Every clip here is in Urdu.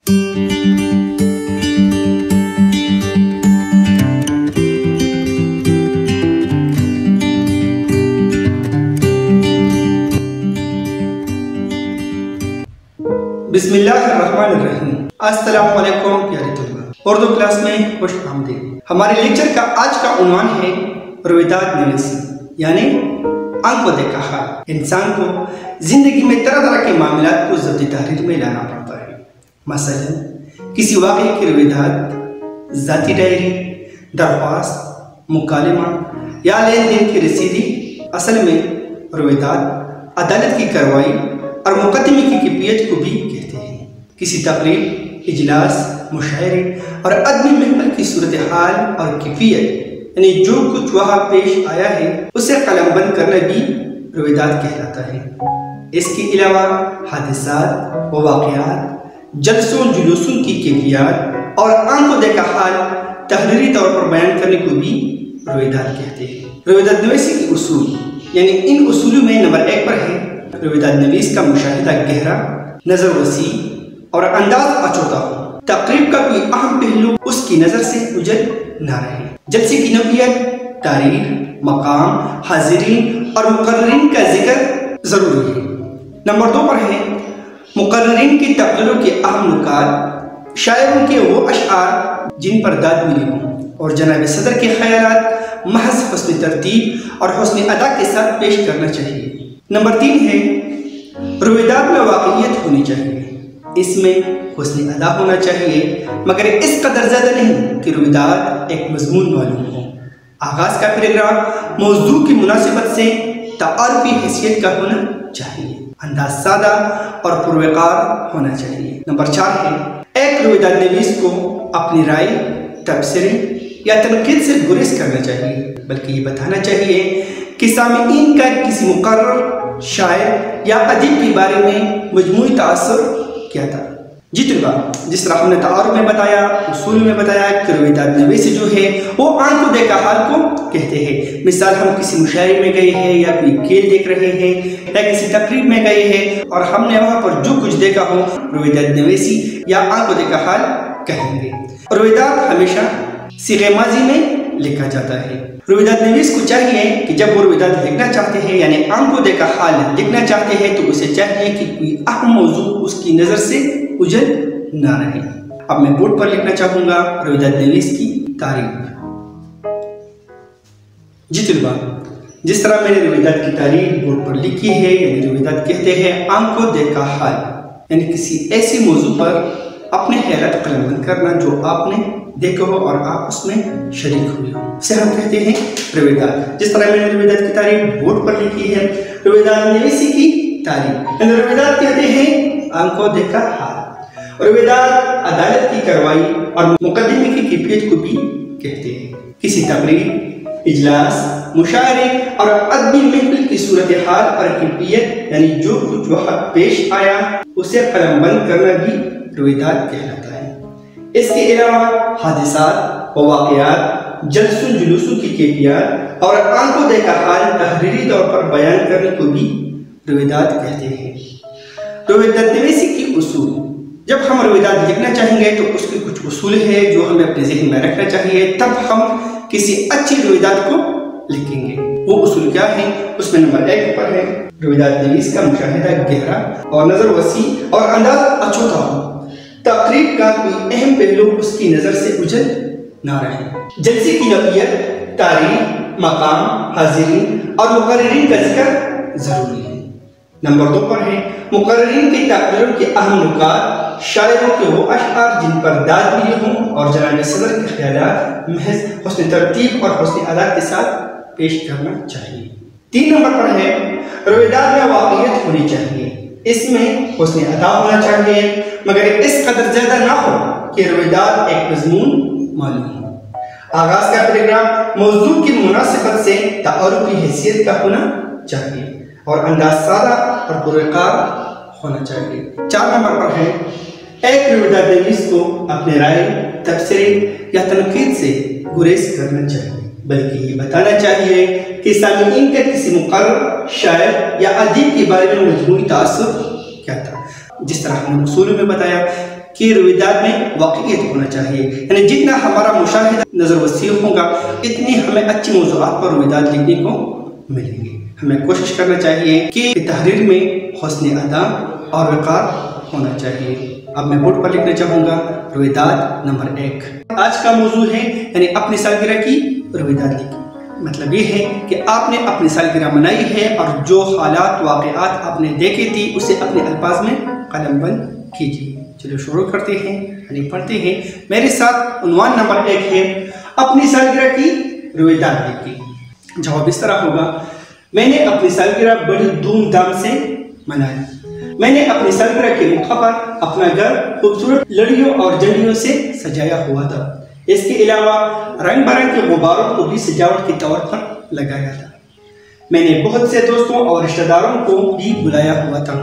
بسم اللہ الرحمن الرحیم۔ السلام علیکم پیارے طلباء، اردو کلاس میں خوش آمدید۔ ہمارے لیکچر کا آج کا عنوان ہے رویداد نویسی، یعنی آنکھوں دیکھا حال۔ انسان کو زندگی میں طرح طرح کے معاملات کو ضبط تحریر میں لانا پڑتا ہے، مثلا کسی واقعے کی رویداد، ذاتی ڈائری، درخواست، مکالمہ یا لین دین کی رسیدی۔ اصل میں رویداد عدالت کی کارروائی اور مقدمے کی کیفیت کو بھی کہتے ہیں۔ کسی تقریب، اجلاس، مشاعرے اور ادبی محفل کی صورتحال اور کیفیت، یعنی جو کچھ وہاں پیش آیا ہے اسے قلم بند کرنا بھی رویداد کہلاتا ہے۔ اس کے علاوہ حادثات و واقعات، جلسوں جلوسوں کی کیفیات اور آنکھوں دیکھا حال تحریری طور پر بیان کرنے کو بھی رویداد کہتے ہیں۔ رویداد نویسی کے اصول، یعنی ان اصولوں میں نمبر 1 پر ہے رویداد نویس کا مشاہدہ گہرا، نظر وسیع اور انداز اچوتا ہو۔ تقریب کا کوئی اہم پہلو اس کی نظر سے اوجھل نہ رہے۔ جلسے کی نوعیت، تاریخ، مقام، حاضرین اور مقررین کا ذکر ضروری ہے۔ نمبر 2 پر ہے مقررین کی تقریروں کے اہم نکات، شاعروں کے وہ اشعار جن پر داد ملی ہوں، اور جناب صدر کے خیالات محض حسن ترتیب اور حسن ادا کے ساتھ پیش کرنا چاہیے۔ نمبر 3 ہے رویداد میں واقعیت ہونی چاہیے، اس میں حسن ادا ہونا چاہیے، مگر اس قدر زیادہ نہیں کہ رویداد ایک مضمون معلوم ہو۔ آغاز کا پیراگراف موضوع کی مناسبت سے تعارفی حیثیت کا ہونا چاہیے، انداز سادہ اور پروقار ہونا چاہیے۔ نمبر 4 ہے ایک رویداد نویس کو اپنی رائے، تبصرے یا تنقید سے گریز کرنا چاہیے، بلکہ یہ بتانا چاہیے کہ سامعین کا کسی مقرر شاعر یا ادیب کے بارے میں مجموعی تاثر کیا تھا۔ جی طلباء، جس طرح ہم نے تعارف میں بتایا، اصول میں بتایا کہ رویداد نویسی جو ہے وہ آنکھوں دیکھا حال کو کہتے ہیں۔ مثال، ہم کسی مشاعرے میں گئے ہیں یا کوئی کھیل دیکھ رہے ہیں یا کسی تقریب میں گئے ہیں اور ہم نے وہاں پر جو کچھ دیکھا ہو رویداد نویسی یا آنکھوں دیکھا حال کہیں گے۔ رویداد ہمیشہ صیغہ ماضی میں لکھا جاتا ہے۔ رویداد نویس کو چاہیے کہ جب وہ رویداد لکھنا چاہتے ہیں، یعنی آنکھوں دیکھا حال لکھنا چاہتے ہیں، تو اسے چاہیے کہ کوئی اہم موضوع اس کی نظر سے اوجھل نہ رہے۔ اب میں بورڈ پر لکھنا چاہوں گا رویداد نویس کی تعریف۔ جی طلباء، جس طرح میں نے رویداد کی تعریف بورڈ پر لکھی ہے، یعنی رویداد کہتے ہیں آنکھوں دیکھا حال، یعنی کسی ایسی موضوع پر اپنے خیالات قلم بند کرنا جو آپ نے دیکھو ہو اور آپ اس میں شریک ہوئے ہو، اسے ہم کہتے ہیں رویداد۔ جس طرح میں نے رویداد کی تعریف بورڈ پر لکھی ہے، رویداد نویسی کی تعریف، یعنی رویداد کہتے ہیں آنکھوں دیکھا حال۔ رویداد عدالت کی کارروائی اور مقدمے کی کیفیت کو بھی کہتے ہیں۔ کسی تقریب، اجلاس، مشاعرے اور ادبی محفل کی صورتحال اور کیفیت، یعنی جو کچھ وہاں پیش آیا اسے قلم بند کرنا بھی رویداد کہلاتا ہے۔ اس کے علاوہ حادثات و واقعات، جلسوں جلوسوں کی کیفیات اور آنکھوں دیکھا حال تحریری طور پر بیان کرنے کو بھی رویداد کہتے ہیں۔ رویداد نویسی کی اصول، جب ہم رویداد لکھنا چاہیں گے تو اس کے کچھ اصول ہیں جو ہمیں اپنے ذہن میں رکھنا چاہیے، تب ہم کسی اچھی رویداد کو لکھیں گے۔ وہ اصول کیا ہیں؟ اس میں نمبر 1 پر ہے رویداد نویس کا مشاہدہ گہرا اور نظر وسیع اور انداز اچوتا ہو۔ تقریب کا کوئی اہم پہلو اس کی نظر سے اوجھل نہ رہے۔ جلسے کی نوعیت، تاریخ، مقام، حاضرین اور مقررین کا ذکر ضروری ہے۔ نمبر 2 پر ہے مقررین کی تقریروں کے اہم نکات، شاعروں کے وہ اشعار جن پر داد ملی ہوں اور جناب صدر کے خیالات محض حسن ترتیب اور حسن ادا کے ساتھ پیش کرنا چاہیے۔ 3 نمبر پر ہے رویداد میں واقعیت ہونی چاہیے، اس میں حسن ادا ہونا چاہیے، مگر اس قدر زیادہ نہ ہو کہ رویداد ایک مضمون معلوم ہو۔ آغاز کا پیراگراف موضوع کی مناسبت سے تعارفی حیثیت کا ہونا چاہیے اور انداز سادہ اور پروقار ہونا چاہیے۔ 4 نمبر پر ہے ایک رویداد نویس کو اپنے رائے، تبصرے یا تنقید سے گریز کرنا چاہیے، بلکہ یہ بتانا چاہیے کہ سامعین کا کسی مقرر شاعر یا ادیب کے بارے میں مجموعی تاثر کیا تھا۔ جس طرح ہم نے اصول میں بتایا کہ رویداد میں واقعیت ہونا چاہیے، یعنی جتنا ہمارا مشاہدہ نظر وسیع ہوگا اتنی ہمیں اچھی موضوعات پر رویداد لکھنے کو ملیں گے۔ ہمیں کوشش کرنا چاہیے کہ تحریر میں حسن ادب اور وقار ہونا چاہیے۔ اب میں بورڈ پر لکھنا چاہوں گا رویداد نمبر 1۔ آج کا موضوع ہے یعنی اپنی سالگرہ کی رویداد لکھی۔ مطلب یہ ہے کہ آپ نے اپنی سالگرہ منائی ہے اور جو حالات واقعات آپ نے دیکھے تھی اسے اپنے الفاظ میں قلم بند کیجیے۔ چلو شروع کرتے ہیں، یعنی پڑھتے ہیں۔ میرے ساتھ عنوان نمبر 1 ہے اپنی سالگرہ کی رویداد لکھی۔ جواب اس طرح ہوگا، میں نے اپنی سالگرہ بڑی دھوم دھام سے منائی۔ میں نے اپنی سالگرہ کے موقع پر اپنا گھر خوبصورت لڑیوں اور جھنڈیوں سے سجایا ہوا تھا۔ اس کے علاوہ رنگ برنگ کے غباروں کو بھی سجاوٹ کے طور پر لگایا تھا۔ میں نے بہت سے دوستوں اور رشتہ داروں کو بھی بلایا ہوا تھا،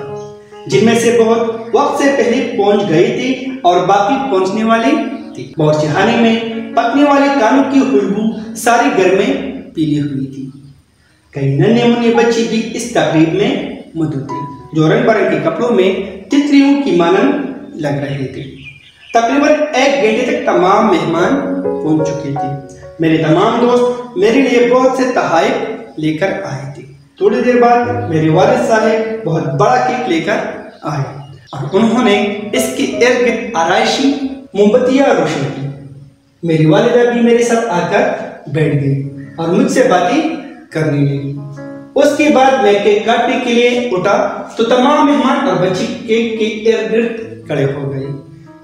جن میں سے بہت وقت سے پہلے پہنچ گئے تھے اور باقی پہنچنے والے تھے۔ باورچی خانے میں پکنے والے کانوں کی خوشبو سارے گھر میں پھیلی ہوئی تھی۔ کئی ننھے منھے بچے بھی اس تقریب میں موجود تھے، جو رنگ برنگ کے کپڑوں میں تتریوں کی مانند لگ رہے تھے۔ تقریباً 1 گھنٹے تک تمام مہمان پہنچ چکے تھے۔ میرے تمام دوست میرے لیے بہت سے تحائف لے کر آئے تھے۔ تھوڑی دیر بعد میرے والد صاحب بہت بڑا کیک لے کر آئے اور انہوں نے اس کے ارد گرد آرائشی موم بتیاں روشن کی۔ میری والدہ بھی میرے ساتھ آ کر بیٹھ گئی اور مجھ سے باتیں کرنے لگی۔ اس کے بعد میں کیک کاٹنے کے لیے اٹھا تو تمام مہمان اور بچے کیک کے ارد گرد کھڑے ہو گئے۔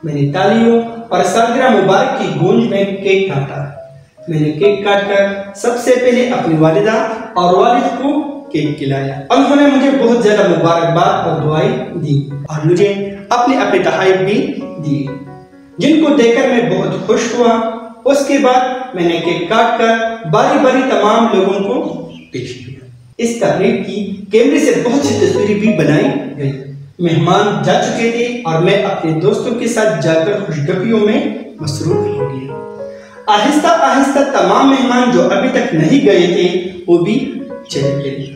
میں نے تالیوں اور سالگرہ مبارک کی گونج میں کیک کاٹا۔ میں نے کیک کاٹ کر سب سے پہلے اپنی والدہ اور والد کو کیک کھلایا۔ انہوں نے مجھے بہت زیادہ مبارکباد اور دعائیں دی اور مجھے اپنے اپنے تحائف بھی دیے، جن کو دیکھ کر میں بہت خوش ہوا۔ اس کے بعد میں نے کیک کاٹ کر باری باری تمام لوگوں کو پیش کیا۔ اس تقریب کی کیمرے سے بہت سی تصویریں بھی بنائی گئی۔ مہمان جا چکے تھے اور میں اپنے دوستوں کے ساتھ جا کر خوشگپیوں میں مصروف ہو گیا۔ آہستہ آہستہ تمام مہمان جو ابھی تک نہیں گئے تھے وہ بھی چلے گئے۔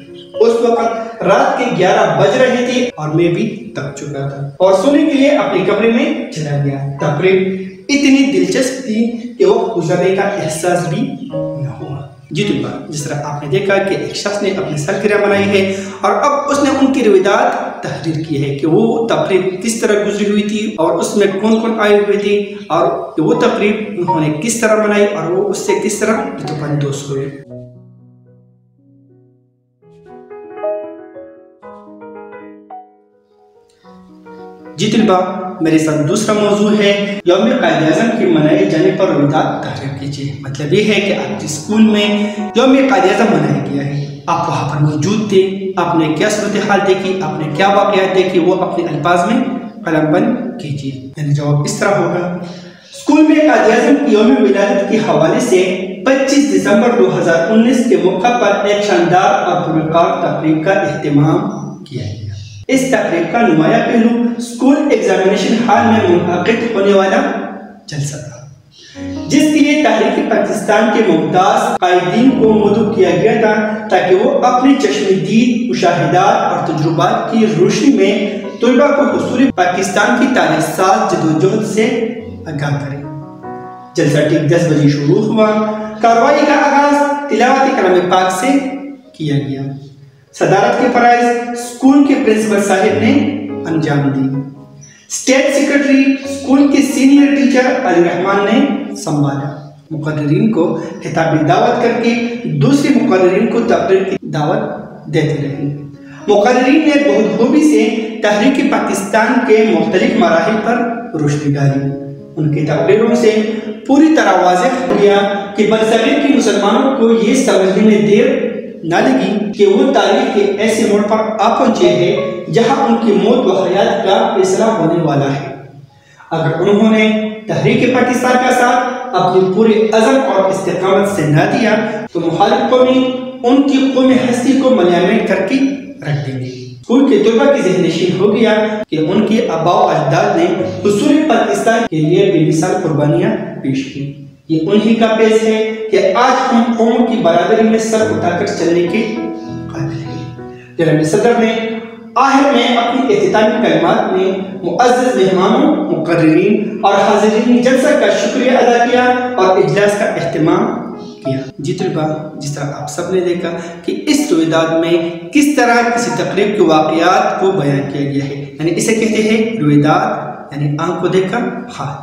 اس وقت رات کے 11 بج رہے تھے اور میں بھی تھک چکا تھا اور سونے کے لیے اپنے کمرے میں چلا گیا۔ تقریب اتنی دلچسپ تھی کہ وقت گزرنے کا احساس بھی نہ ہوا۔ جی طلباء، جس طرح آپ نے دیکھا کہ ایک شخص نے اپنی سالگرہ منائی ہے اور اب اس نے ان کی رویداد تحریر کی ہے کہ وہ تقریب کس طرح گزری ہوئی تھی اور اس میں کون کون آئے ہوئے تھے اور وہ تقریب انہوں نے کس طرح منائی اور وہ اس سے کس طرح لطف اندوز ہوئے۔ جی طلباء، میرے ساتھ دوسرا موضوع ہے یوم قائد اعظم کے منائے جانے پر رویداد تحریر کیجیے۔ مطلب یہ ہے کہ آپ کے اسکول میں یوم قائد اعظم منایا گیا ہے، آپ وہاں پر موجود تھے، آپ نے کیا صورتحال دیکھی، آپ نے کیا واقعات دیکھی، وہ اپنے الفاظ میں قلم بند کیجیے۔ یعنی جواب اس طرح ہوگا، اسکول میں قائد اعظم کی یوم ولادت کے حوالے سے 25 دسمبر 2019 کے موقع پر ایک شاندار اور پروقار تقریب کا اہتمام کیا گیا۔ اس تقریب کا نمایاں پہلو اسکول ایگزامینیشن ہال میں منعقد ہونے والا جلسہ تھا، جس کے لیے تحریک پاکستان کے ممتاز قائدین کو مدعو کیا گیا تھا تاکہ وہ اپنی چشم دید مشاہدات اور تجربات کی روشنی میں طلباء کو حصول پاکستان کی تاریخ ساز جدوجہد سے آگاہ کریں۔ جلسہ ٹھیک 10 بجے شروع ہوا۔ کارروائی کا آغاز تلاوت کلام پاک سے کیا گیا۔ صدارت کے فرائض اسکول کے پرنسپل صاحب نے انجام دی۔ اسٹیٹ سیکرٹری اسکول کے سینئر ٹیچر علی رحمان نے سنبھالا۔ مقررین کو خطابی دعوت کر کے دوسرے مقررین کو تقریر کی دعوت دیتے رہے۔ مقررین نے بہت خوبی سے تحریک پاکستان کے مختلف مراحل پر روشنی ڈالی۔ ان کی تقریروں سے پوری طرح واضح ہو گیا کہ برصغیر کے مسلمانوں کو یہ سمجھنے میں دیر نہ لگی کہ وہ تاریخ کے ایسے موڑ پر آ پہنچے ہیں جہاں ان کی موت و حیات کا فیصلہ ہونے والا ہے۔ اگر انہوں نے تحریک پاکستان کا ساتھ اپنے پورے عزم اور استقامت سے نہ دیا تو مخالف قومی ان کی قومی ہستی کو ملیامین کر کے رکھ دیں گے۔ اسکول کے طلباء کی ذہن نشین ہو گیا کہ ان کے آباء و اجداد نے حصول پاکستان کے لیے بے مثال قربانیاں پیش کی۔ یہ انہی کا پیش ہے کہ آج ہم قوم کی برادری میں سر اٹھا کر چلنے کے قابل ہیں۔ جناب صدر نے آخر میں اپنی اختتامی کلمات میں معزز مہمانوں، مقررین اور حاضرین جلسہ کا شکریہ ادا کیا اور اجلاس کا اہتمام کیا۔ جی طلباء، جس طرح آپ سب نے دیکھا کہ اس رویداد میں کس طرح کسی تقریب کے واقعات کو بیان کیا گیا ہے، یعنی اسے کہتے ہیں رویداد، یعنی آنکھ کو دیکھا حال۔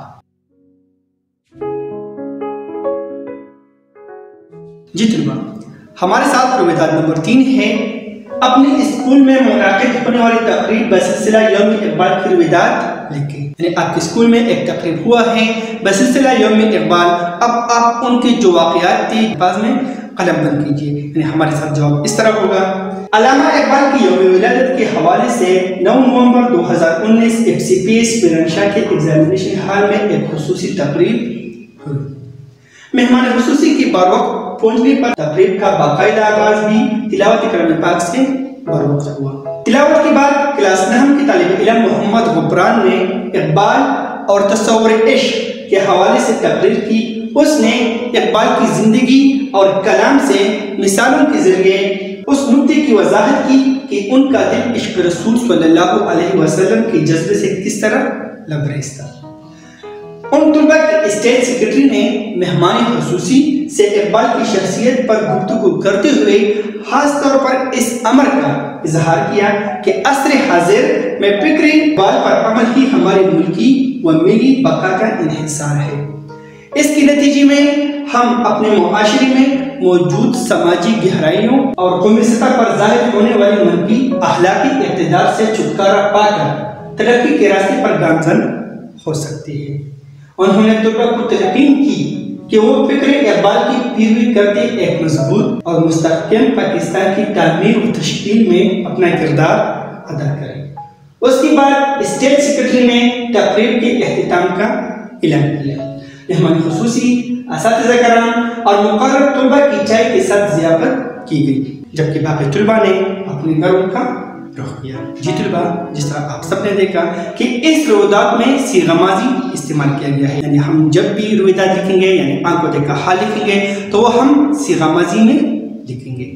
جی طلباء، ہمارے ساتھ رویداد نمبر 3 ہے اپنے اسکول میں منعقد ہونے والی تقریب بسلسلہ یوم اقبال کی رویداد لکھیں، یعنی آپ کے اسکول میں ایک تقریب ہوا ہے بسلسلہ یوم اقبال، اب آپ ان کے جو واقعات تھے بعض میں قلم بند کیجئے، یعنی ہمارے ساتھ جواب اس طرح ہوگا۔ علامہ اقبال کی یوم ولادت کے حوالے سے 9 نومبر 2019 FCPS پرنشا کے ایگزامینیشن ہال میں ایک خصوصی تقریب ہوئی۔ مہمان خصوصی کی بار وقت پہنچنے پر تقریب کا باقاعدہ آغاز بھی تلاوت کلام پاک سے بروقت ہوا۔ تلاوت کے بعد کلاس 9 کے طالب علم محمد غبران نے اقبال اور تصور عشق کے حوالے سے تقریر کی۔ اس نے اقبال کی زندگی اور کلام سے مثالوں کے ذریعے اس نکتے کی وضاحت کی کہ ان کا دل عشق رسول صلی اللہ علیہ وسلم کے جذبے سے کس طرح لبریز تھا۔ ان طلباء کے اسٹیج سیکرٹری نے مہمان خصوصی سے اقبال کی شخصیت پر گفتگو کرتے ہوئے خاص طور پر اس امر کا اظہار کیا کہ عصر حاضر میں فکر اقبال پر عمل ہی ہمارے ملکی و ملی بقا کا انحصار ہے۔ اس کے نتیجے میں ہم اپنے معاشرے میں موجود سماجی گہرائیوں اور قومی سطح پر ظاہر ہونے والی منفی اخلاقی اقتدار سے چھٹکارا پا کر ترقی کے راستے پر گامزن ہو سکتے ہیں۔ انہوں نے طلباء کو تلقین کی کہ وہ فکر اقبال کی پیروی کرتے ایک مضبوط اور مستحکم پاکستان کی تعمیر و تشکیل میں اپنا کردار ادا کریں۔ اس کے بعد اسٹیٹ سیکرٹری نے تقریب کے اختتام کا اعلان کیا۔ مہمان خصوصی، اساتذہ کرام اور مقرر طلباء کی چائے کے ساتھ ضیافت کی گئی، جبکہ باقی طلباء نے اپنے گھروں کا رخ کیا۔ جی طلباء، جس طرح آپ سب نے دیکھا کہ اس رویداد میں صیغہ ماضی استعمال کیا گیا ہے، یعنی ہم جب بھی رویداد لکھیں گے، یعنی آنکھ کو دیکھا حال لکھیں گے تو وہ ہم صیغہ ماضی میں لکھیں گے۔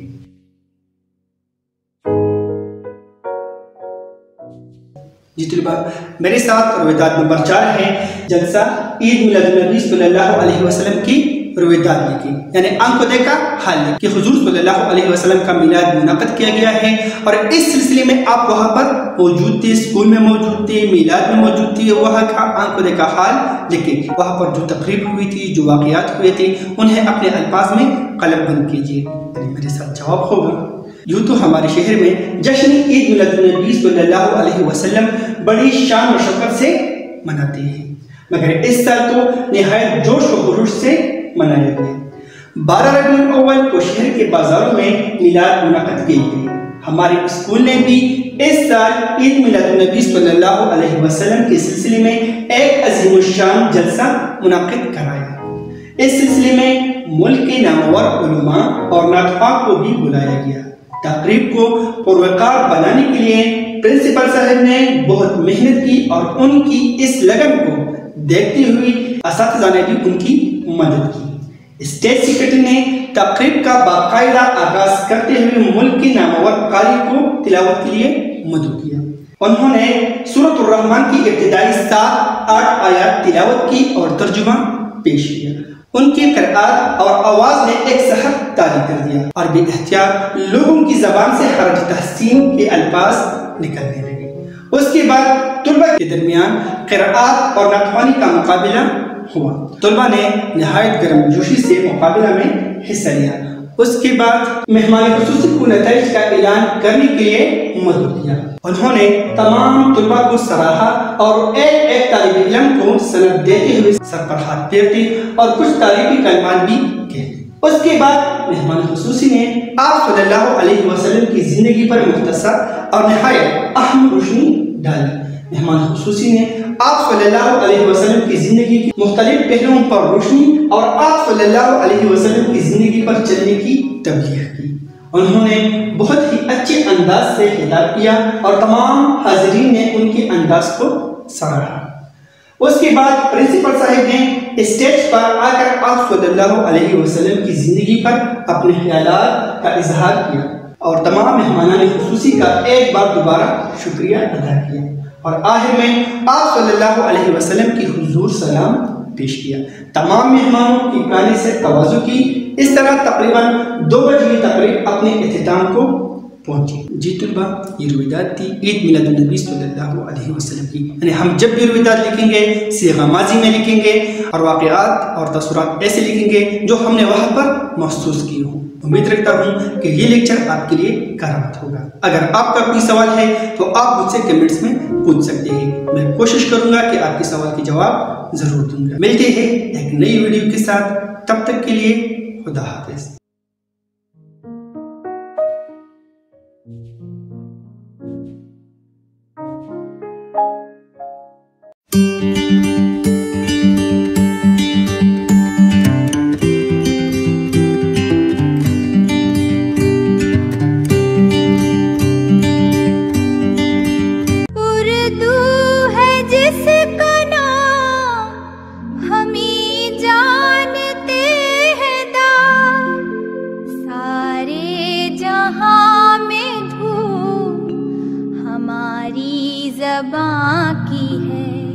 جی طلباء، میرے ساتھ رویداد نمبر 4 ہے جلسہ عید میلاد النبی صلی اللہ علیہ وسلم کی رویداد لکھی، یعنی آنکھ کو دیکھا حال لکھی کہ حضور صلی اللہ علیہ وسلم کا میلاد منعقد کیا گیا ہے اور اس سلسلے میں آپ وہاں پر موجود تھے، اسکول میں موجود تھے، میلاد میں موجود تھے، وہاں کا آنکھ کو دیکھا حال لکھیں۔ وہاں پر جو تقریب ہوئی تھی، جو واقعات ہوئے تھے، انہیں اپنے الفاظ میں قلم بند کیجیے، یعنی میرے ساتھ جواب ہوگا۔ یوں تو ہمارے شہر میں جشن عید میلاد النبی صلی اللہ علیہ وسلم بڑی شان و شوکت سے مناتے ہیں، مگر اس سال تو نہایت جوش و خروش سے منایا گیا۔ 12 ربیع الاول کو شہر کے بازاروں میں میلاد منعقد کی گئی۔ ہمارے اسکول نے بھی اس سال عید میلاد النبی صلی اللہ علیہ وسلم کے سلسلے میں ایک عظیم الشان جلسہ منعقد کرایا۔ اس سلسلے میں ملک کے نامور علماء اور ناطقاں کو بھی بلایا گیا۔ تقریب کو پروقار بنانے کے لیے پرنسپل صاحب نے بہت محنت کی اور ان کی اس لگن کو دیکھتے ہوئے اساتذہ نے بھی ان کی مدد کی۔ اسٹیٹ سیکرٹری نے تقریب کا باقاعدہ آغاز کرتے ہوئے ملک کے نامور قاری کو تلاوت کے لیے مدعو کیا۔ انہوں نے سورۃ الرحمن کی ابتدائی 7-8 آیات تلاوت کی اور ترجمہ پیش کیا۔ ان کی قرآت اور آواز نے ایک سحر طاری کر دیا اور بے احتیاط لوگوں کی زبان سے حرج تحسین کے الفاظ نکلنے لگے۔ اس کے بعد طلباء کے درمیان قرآت اور نعت کا مقابلہ ہوا۔ طلباء نے نہایت گرم جوشی سے مقابلہ میں حصہ لیا۔ اس کے بعد مہمان خصوصی کو نتائج کا اعلان کرنے کے لیے مدعو کیا۔ انہوں نے تمام طلباء کو سراہا اور ایک ایک طالب علم کو سند دیتے ہوئے سر پر ہاتھ پھیرتے اور کچھ تعریفی کلمات بھی کہتے۔ اس کے بعد مہمان خصوصی نے آپ صلی اللہ علیہ وسلم کی زندگی پر مختصر اور نہایت اہم روشنی ڈالی۔ مہمان خصوصی نے آپ صلی اللہ علیہ وسلم کی زندگی کی مختلف پہلوؤں پر روشنی اور آپ صلی اللہ علیہ وسلم کی زندگی پر چلنے کی تبلیغ کی۔ انہوں نے بہت ہی اچھے انداز سے خطاب کیا اور تمام حاضرین نے ان کے انداز کو سراہا۔ اس کے بعد پرنسپل صاحب نے اسٹیج پر آ کر آپ صلی اللہ علیہ وسلم کی زندگی پر اپنے خیالات کا اظہار کیا اور تمام مہمانان خصوصی کا ایک بار دوبارہ شکریہ ادا کیا، اور آخر میں آپ صلی اللہ علیہ وسلم کی حضور سلام پیش کیا۔ تمام مہمانوں کی کانے سے تواضع کی۔ اس طرح تقریباً 2 بجے کی تقریب اپنے اختتام کو پہنچی۔ جی طلبہ، یہ رویداد تھی عید میلاد النبی صلی اللہ علیہ وسلم کی۔ یعنی ہم جب بھی رویداد لکھیں گے صیغہ ماضی میں لکھیں گے، اور واقعات اور تصورات ایسے لکھیں گے جو ہم نے وہاں پر محسوس کیے ہوں۔ امید رکھتا ہوں کہ یہ لیکچر آپ کے لیے کارآمد ہوگا۔ اگر آپ کا کوئی سوال ہے تو آپ مجھ سے کمنٹس میں پوچھ سکتے ہیں، میں کوشش کروں گا کہ آپ کے سوال کے جواب ضرور دوں گا۔ ملتے ہیں ایک نئی ویڈیو کے ساتھ، تب تک کے لیے خدا حافظ۔ ہماری زبان کی ہے۔